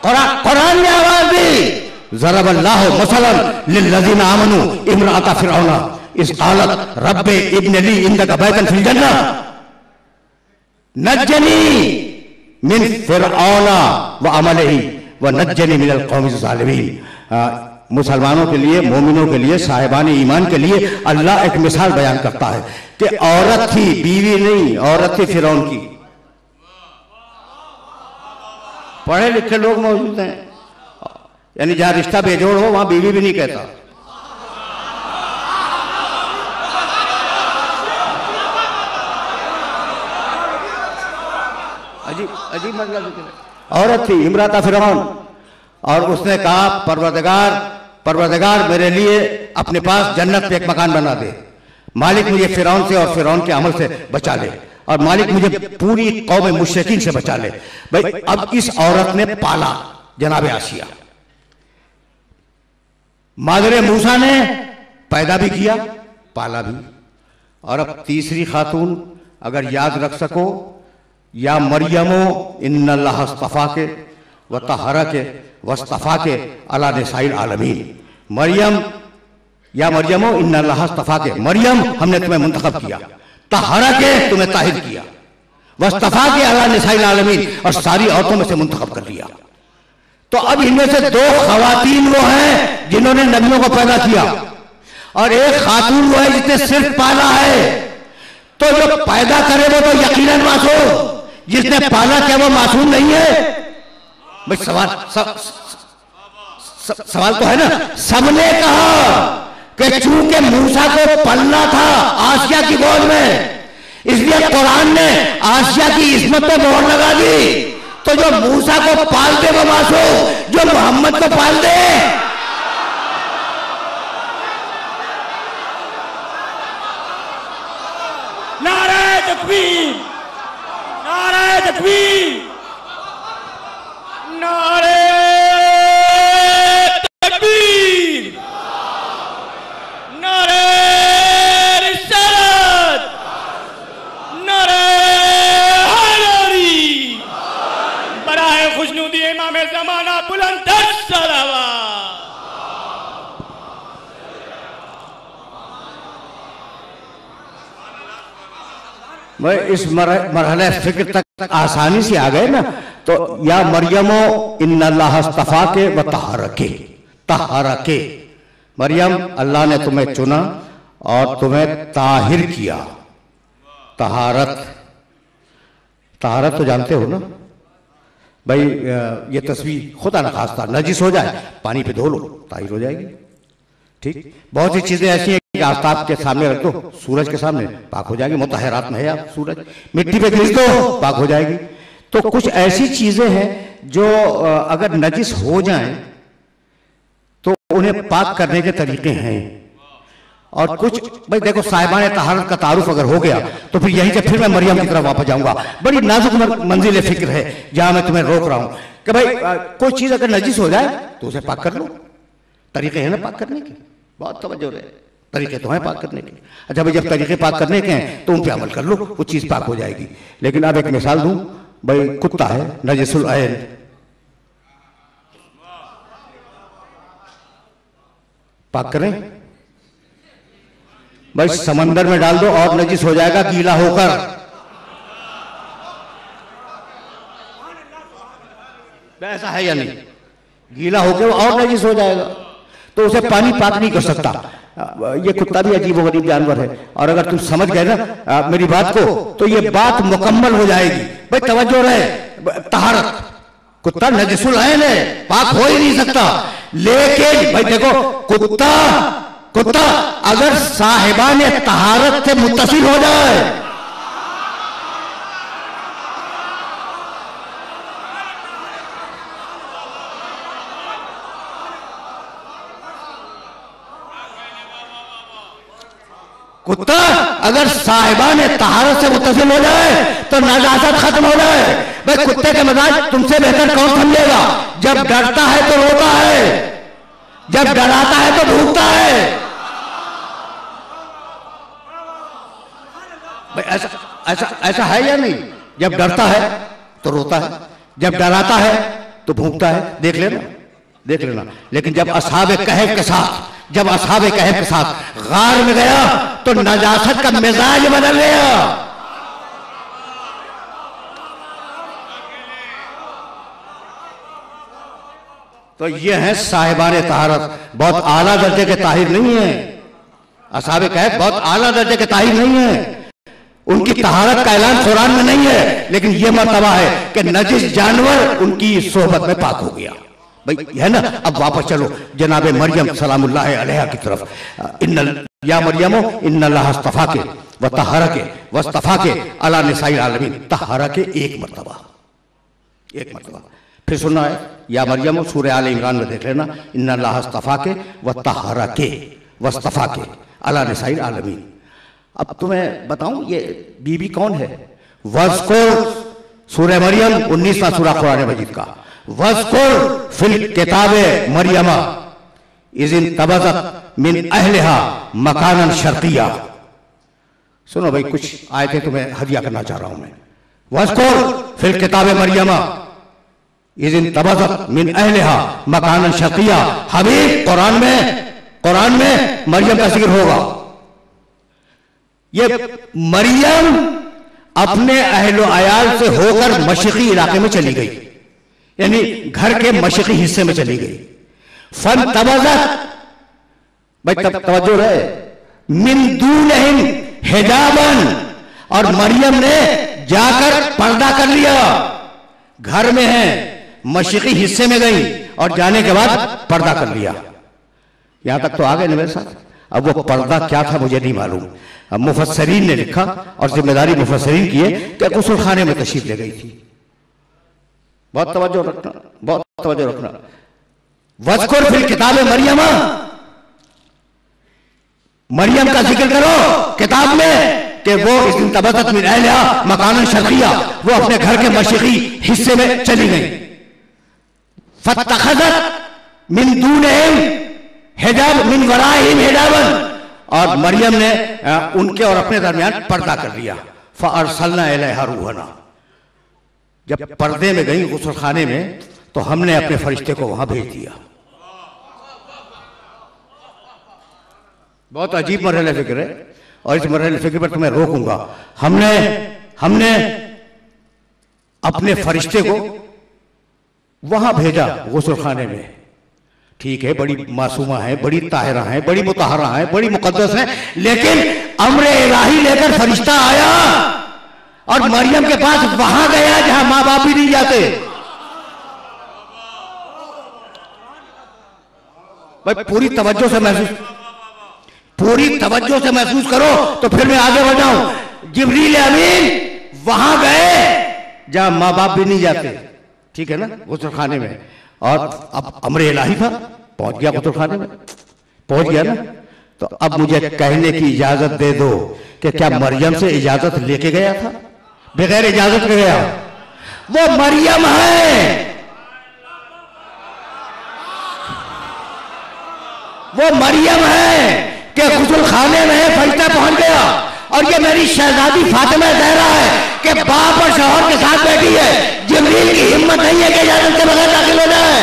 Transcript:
कुरान ने आवाज दी, ज़रबल्लाहु मसलन लिल्लज़ीना आमनू इम्राअता फिरऔना is क़ालत rabi ibn Lee इंदका बैतन fill जन्नह नज्जनी मिन फिरऔना व अमलिही व नज्जनी मिनल क़ौमिज़ ज़ालिमीन। मुसलमानों के लिए, मोमिनों के लिए, साहिबान ईमान के लिए अल्लाह एक मिसाल बयान करता है कि औरत थी, बीवी नहीं, औरत थी फिरौन की। पढ़े लिखे लोग मौजूद हैं, यानी जहां रिश्ता बेजोड़ हो वहां बीवी भी नहीं कहता। अजीब अजीब मतलब औरत थी इमराता फिरौन, और उसने कहा परवरदिगार मेरे लिए अपने पास जन्नत पे एक मकान बना दे, मालिक मुझे फिरौन से और फिरौन के अमल से बचा ले, और मालिक मुझे पूरी कौम मुशरिकीन से बचा ले। भाई अब इस औरत ने पाला जनाब आसिया, मादरे मूसा ने पैदा भी किया, पाला भी। और अब तीसरी खातून अगर याद रख सको, या मरियमो इन्नल्लाह अस्तफा के व तहरा के वस्तफा के अला निसाइल आलमीन। मरियम या मरियमो इन्नल्लाह अस्तफा के, मरियम हमने तुम्हें मुंतखब किया, तहरा के तुम्हें ताहिर किया, वस्तफा के अला निसाइल आलमीन, और सारी औरतों में से मुंतखब कर लिया। तो अब इनमें से दो खवातीन वो हैं जिन्होंने नबियों को पैदा किया, और एक खातून वो है जिसने सिर्फ पाला है। तो जो पैदा करे वो तो यकीनन मासूम, जिसने पाला क्या वो मासूम नहीं है? भाई सवाल तो है ना। सबने कहा कि चूंकि मूसा को पलना था आसिया की गोद में, इसलिए कुरान ने आसिया की इस्मत पे मोहर लगा दी। तो जो मूसा को पाल दे वो मासूम, जो मोहम्मद को पाल दे नारे तकबीर, नारे तकबीर, नारे तकबीर, नारे रिसालत, नारे हैदरी, बराए खुशनुदी इमाम ज़माना बुलंद सलावत। भाई इस मरहले फिक्र तक आसानी से आ गए ना। तो या मरियमो इन्नल्लाह अस्तफा के व तहरा के, मरियम अल्लाह ने तुम्हें चुना और तुम्हें ताहिर किया। तहारत, तहारत तो जानते हो ना भाई, ये तस्वीर खुदा न खास्ता नजिस हो जाए पानी पे धो लो ताहिर हो जाएगी। ठीक, बहुत सी चीजें ऐसी हैं कि आफ्ताब के सामने रख दो, सूरज के सामने, पाक हो जाएगी। मुतहरात में है आप, सूरज मिट्टी पे घिस दो पाक हो जाएगी। तो कुछ ऐसी चीजें हैं जो अगर नजिस हो जाएं तो उन्हें पाक करने के तरीके हैं। और कुछ भाई देखो, साहिबान तहारत का तारुफ अगर हो गया तो फिर यहीं से फिर मैं मरियम की तरफ वापस जाऊंगा। बड़ी नाजुक मंजिल फिक्र है जहां मैं तुम्हें रोक रहा हूं कि भाई कोई चीज अगर नजिस हो जाए तो उसे पाक कर लो। तरीके हैं ना पाक करने के, बहुत तवज्जो रहे, तरीके तो हैं पाक करने के। अच्छा भाई जब तरीके पाक करने के हैं तो उन पे अमल कर लो, वो चीज पाक हो जाएगी। लेकिन अब एक मिसाल दूं, भाई कुत्ता है नजिसुल ऐन, पाक करें भाई, समंदर में डाल दो और नजिस हो जाएगा गीला होकर। ऐसा है या नहीं? गीला होकर और नजिस हो जाएगा, तो उसे पानी पाक नहीं कर सकता। ये कुत्ता भी अजीबोगरीब जानवर है, और अगर तुम समझ गए ना मेरी बात को तो ये बात मुकम्मल हो जाएगी। भाई तवज्जो रहे, तहारत, कुत्ता नजिसुल ऐन है, पाक हो ही नहीं सकता। लेकिन भाई देखो, कुत्ता अगर साहिबान तहारत से मुत्तसिल हो जाए, कुत्ता अगर साहिबान तहारत से मुत्तसिल हो जाए तो नजासत खत्म हो जाए। भाई कुत्ते के मिजाज तुमसे बेहतर कौन समझेगा? जब डरता है तो रोता है, जब डराता है तो भूखता है। भाई ऐसा है या नहीं? जब डरता है तो रोता है, जब डराता है तो भूखता है, देख लेना, देख लेना। लेकिन जब असहाबे कहफ के साथ, जब असहाबे कहफ के साथ गार में गया तो नजासत का मिजाज बदल गया। तो ये हैं साहिबान तहारत, बहुत आला दर्जे के ताहिर नहीं है। असहाबे कहफ बहुत आला दर्जे के ताहिर नहीं है, उनकी तहारत का ऐलान कुरान में नहीं है, लेकिन यह मर्तबा है कि नजिस जानवर उनकी सोहबत में पाक हो गया। भाई है ना। अब वापस चलो जनाबे मरियम सलामुल्लाह अलैहा की तरफ। या मरियमो इन्नल्लाह अस्तफाके व तहरके वस्तफाके अला निसाइल आलमीन। तहरके एक मर्तबा, एक मर्तबा। फिर सुनना है या मरियमो, सूरह आल इमरान में देख लेना, इन्नल्लाह अस्तफाके व तहरके वस्तफाके अला निसाइल आलमीन। अब तुम्हें बताऊं ये बीबी कौन है? वज़कुर, सूरह मरियम 19वां सूरा कुरान मजीद का। वज़कुर फिल किताबे मरियमा इज़िन तबज़त मिन अहलिहा मकानन शर्किया। सुनो भाई, कुछ आयतें तुम्हें हदिया करना चाह रहा हूं मैं। वज़कुर फिल किताबे मरियमा इज़िन तबज़त मिन अहलिहा मकानन शर्किया। हबीब, कुरान में मरियम का जिक्र होगा। ये मरियम अपने अहलो अयाल से होकर मशरिकी इलाके में चली गई, यानी घर के मशरिकी हिस्से में चली गई। फन तबज़त, भाई तवज्जो है, मिन दूनहिम हिजाबन, और मरियम ने जाकर पर्दा कर लिया। घर में है, मशरिकी हिस्से में गई और जाने के बाद पर्दा कर लिया। यहां तक तो आ गए ना मेरे साथ। अब वो पर्दा क्या था मुझे नहीं मालूम। अब मुफस्सरीन ने लिखा और जिम्मेदारी मुफस्सरीन की है कि गुस्ल खाने में तशरीफ ले गई थी। बहुत तवज्जो रखना, बहुत तवज्जो रखना। वज़कुर फिल किताब मरियमा, मरियम का जिक्र करो किताब में कि वो इस दिन तबज़त मिन अहलिहा मकानन शर्किया, वो अपने घर के मशरिकी हिस्से में चली गई। फत्तखज़त मिन दूनहिम हिजाब मिन वराइहिम हिजाबन, और मरियम ने उनके और अपने दरमियान पर्दा कर लिया। फ़अरसलना इलैहा रूहना, जब पर्दे में गई गुस्ल खाने में तो हमने अपने फरिश्ते को वहां भेज दिया। बहुत अजीब मरहले फिक्र है, और इस मरहले फिक्र पर तुम्हें रोकूंगा। हमने अपने फरिश्ते को वहां भेजा गुस्ल खाने में। ठीक है, बड़ी मासूमा है, बड़ी ताहिरा है, बड़ी मुताहरा है, बड़ी मुकद्दस है, लेकिन अम्र इलाही लेकर फरिश्ता आया और मरियम के पास वहां गया जहां मां बाप भी नहीं जाते। भाई पूरी तवज्जो से महसूस करो तो फिर मैं आगे बढ़ जाऊं। जिब्रील अमीन वहां गए जहां मां बाप भी नहीं जाते, ठीक है ना, गुस्ल खाने में। और अब अम्र इलाही था, पहुंच गया गुस्ल खाने में, पहुंच गया ना। तो अब मुझे कहने की इजाजत दे दो कि क्या मरियम से इजाजत लेके गया था? बगैर इजाजत के गया? वो मरियम है, वो मरियम है कि गुस्ल खाने में फरिश्ता पहुंच गया और ये मेरी शहजादी फातिमा ज़हरा है कि बाप और शौहर के साथ बैठी है। जिब्रील की हिम्मत नहीं है कि इजाजत के बगैर दाखिल हो जाए।